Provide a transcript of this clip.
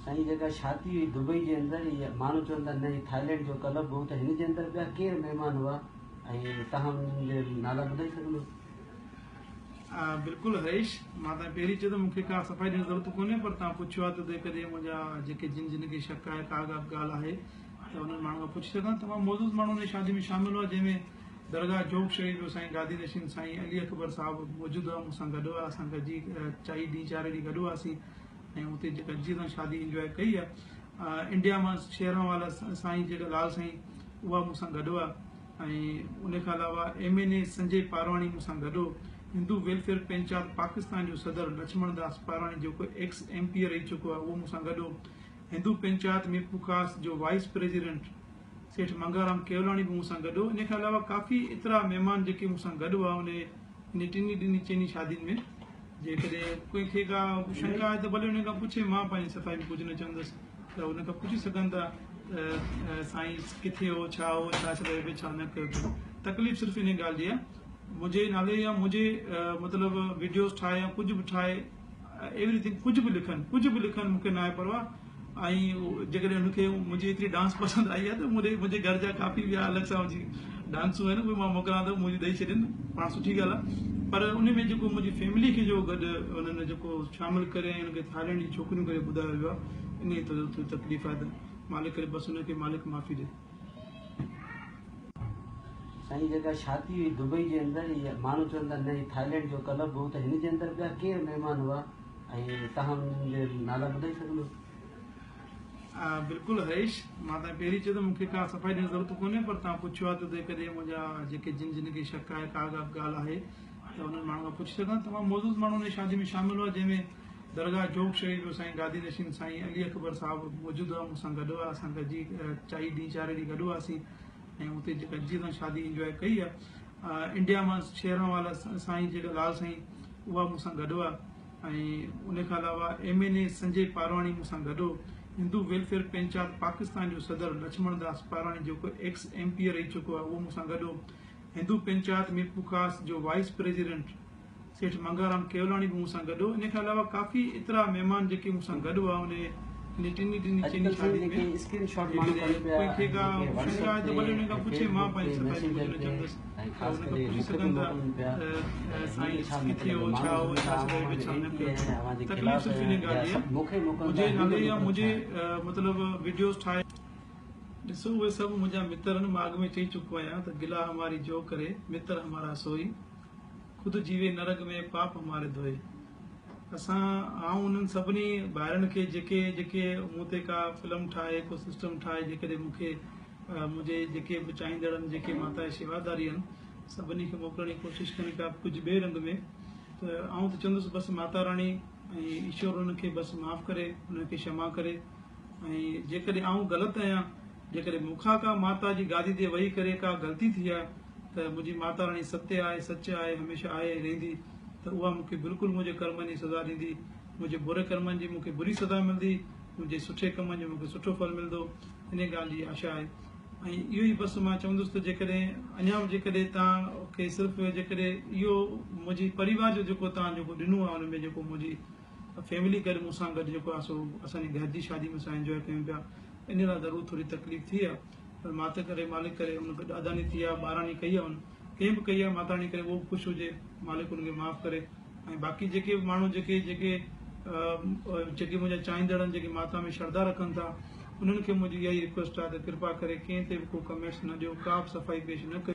साईं जेका शादी हुई दुबई जे अंदर माण्हू चवंदा न थाईलैंड जो क्लब हो त हिन जे अंदर ॿिया केरु महिमान हुआ ऐं तव्हां हुननि जे नाला ॿुधाए सघंदो? बिल्कुलु हरेश, मां तव्हां पहिरीं चयो त मूंखे का सफ़ाई ॾियण जी ज़रूरत कोन्हे, पर तव्हां पुछियो आहे त कॾहिं मुंहिंजा जेके जिन खे शक आहे का ॻाल्हि आहे त उन्हनि माण्हू खां पुछी सघां। तमामु मौजूदु माण्हू हुन शादी में शामिल हुआ, जंहिंमें दरगाह जोग शरीफ़ जो साईं गादी नशीन साईं अली अकबर साहिबु मौजूदु हुआ, मूंसां गॾु हुआ। असां गॾिजी चाई ॾींहुं 4 ॾींहं गॾु हुआसीं ऐं हुते जेका जीअं असां शादी इंजॉय कई आहे। इंडिया मां शेरों वाला साईं जेका लाल साईं उहा मूंसां गॾु हुआ ऐं उन खां अलावा MNA संजय पारवाणी मूंसां गॾु हो। हिंदू वेलफेयर पंचायत पाकिस्तान जो सदर लक्ष्मण दास पारवाणी जेको एक्स MP रही चुको आहे उहो मूंसां गॾु हो। हिंदू पंचायत मीरपुर खास जो वाइस प्रेसिडेंट सेठ मंगाराम केवलाणी बि मूंसां गॾु हो। इन खां अलावा काफ़ी एतिरा महिमान जेके मूंसां गॾु हुआ उन टिनी चइनी शादियुनि में। जेकॾहिं कंहिंखे का शंका आहे त भले उन खां पुछे, मां पंहिंजी सफ़ाई में कुझु न चवंदुसि, त उन खां पुछी सघनि था साईं किथे हो, छा छा छा न कयो। तकलीफ़ सिर्फ़ु इन ॻाल्हि जी आहे, मुंहिंजे नाले या मुंहिंजे मतिलबु वीडियोस ठाहे या कुझु बि ठाहे एवरीथिंग कुझु बि लिखनि मूंखे न आहे परवाह। ऐं जेकॾहिं हुनखे मुंहिंजी एतिरी डांस पसंदि आई आहे त मुंहिंजे घर जा काफ़ी ॿिया अलॻि सां डांसूं आहिनि, उहे मां मोकिलियां थो, मुंहिंजी ॾेई छॾनि, पाण सुठी ॻाल्हि आहे। पर उन में जेको मुंहिंजी फैमिली खे जो गॾु उन्हनि जेको शामिलु करे ऐं उनखे थाईलैंड जी छोकिरियूं करे ॿुधायो वियो आहे, इन थोरी तकलीफ़ आहे, त मालिक करे बसि हुनखे मालिक माफ़ी ॾे। साईं जेका शादी हुई दुबई जे अंदर माण्हू चवंदा न थाईलैंड जो क्लब हो त हिन जे अंदर ॿिया केरु महिमान हुआ ऐं तव्हां हुननि जे नाला ॿुधाए सघंदो? बिल्कुलु हरेश, मां तव्हां पहिरीं चयो त मूंखे का सफ़ाई ॾियण जी ज़रूरत कोन्हे, पर तव्हां पुछियो आहे त कॾहिं मुंहिंजा जेके जिन खे शक आहे का ॻाल्हि आहे त उन्हनि माण्हू खां पुछी सघां। तमामु मौजूदु माण्हू हुन शादी में शामिल हुआ, जंहिंमें दरगाह जोग शरीफ़ जो साईं गादी नशीन साईं अली अकबर साहिबु मौजूदु हुआ, मूंसां गॾु हुआ। असां गॾिजी चाई ॾींहुं 4 ॾींहं गॾु हुआसीं ऐं हुते जेका जीअं असां शादी इंजॉय कई आहे। इंडिया मां शेरों वाला साईं जेका लाल साईं उहा मूंसां गॾु हुआ ऐं उन खां अलावा MNA संजय पारवाणी मूंसां गॾु हो। हिंदू वेलफेयर पंचायत पाकिस्तान जो सदर लक्ष्मण दास पारवाणी जेको एक्स MP रही चुको आहे उहो मूंसां गॾु हो। हिंदू पंचायत मीरपुर खास जो वाइस प्रेसिडेंट सेठ मंगाराम केवलाणी बि मूंसां गॾु हो। इन खां अलावा काफ़ी एतिरा महिमान जेके मूंसां गॾु हुआ उन टिनी चइनी शादियुनि में। कंहिंखे का शंका आहे त भले उन खां पुछे, मां पंहिंजी सफ़ाई में कुझु न चवंदुसि, त उन खां पुछी सघनि था साईं किथे हो, छा छा न कयो। तकलीफ़ सिर्फ़ु इन ॻाल्हि जी आहे, मुंहिंजे नाले या मुंहिंजे मतिलबु वीडियोस ठाहे ॾिसो, उहे सभु मुंहिंजा मित्र आहिनि। मां अॻु में चई चुको आहियां त गिला हमारी जो करे मित्र हमारा सोई, ख़ुदि जीवे नरक में पाप हमारे धोए। असां उन्हनि सभिनी ॿाहिरनि खे जेके मूं ते का फिल्म ठाहे, को सिस्टम ठाहे, जेकॾहिं मूंखे मुंहिंजे जेके बि चाहींदड़ आहिनि, जेके माता जी शेवादारी आहिनि, सभिनी खे मोकिलण जी कोशिशि कनि का कुझु ॿिए रंग में, त त चवंदुसि बसि माता राणी ऐं ईश्वर हुनखे बसि माफ़ु करे, हुनखे क्षमा करे। ऐं जेकॾहिं ग़लति आहियां, जेकॾहिं मूंखां का माता जी गादी ते वेही करे का ग़लती थी आहे, त मुंहिंजी माता राणी सत्य आहे, सच आहे, हमेशह आहे रहंदी, त उहा मूंखे बिल्कुलु मुंहिंजे कर्मनि जी सज़ा ॾींदी। मुंहिंजे बुरे कर्मनि जी मूंखे बुरी सज़ा मिलंदी, मुंहिंजे सुठे कमनि जो मूंखे सुठो फल मिलंदो, इन ॻाल्हि जी आशा आहे। ऐं इहो ई बसि मां चवंदुसि त जेकॾहिं अञा बि तव्हांखे सिर्फ़ु जेकॾहिं इहो मुंहिंजी परिवार जो जेको तव्हां जेको ॾिनो आहे, हुन में जेको मुंहिंजी फैमिली करे मूंसां गॾु जेको आहे सो असांजी घर जी शादी में असां इंजॉय कयूं पिया, इन लाइ ज़रूरु थोरी तकलीफ़ थी आहे, पर माता करे मालिक करे हुनखे अदानी थी आहे, ॿाराणी कई आहे, कंहिं बि कई आहे, माता राणी करे उहो बि ख़ुशि हुजे, मालिक हुनखे माफ़ु करे। ऐं बाक़ी जेके माण्हू जेके मुंहिंजा चाहींदड़ आहिनि, जेके माता में श्रद्धा रखनि था, उन्हनि खे मुंहिंजी इहा ई रिक्वेस्ट आहे त कृपा करे कंहिं ते बि को कमेंट्स न ॾियो, का बि सफ़ाई पेश न कयो।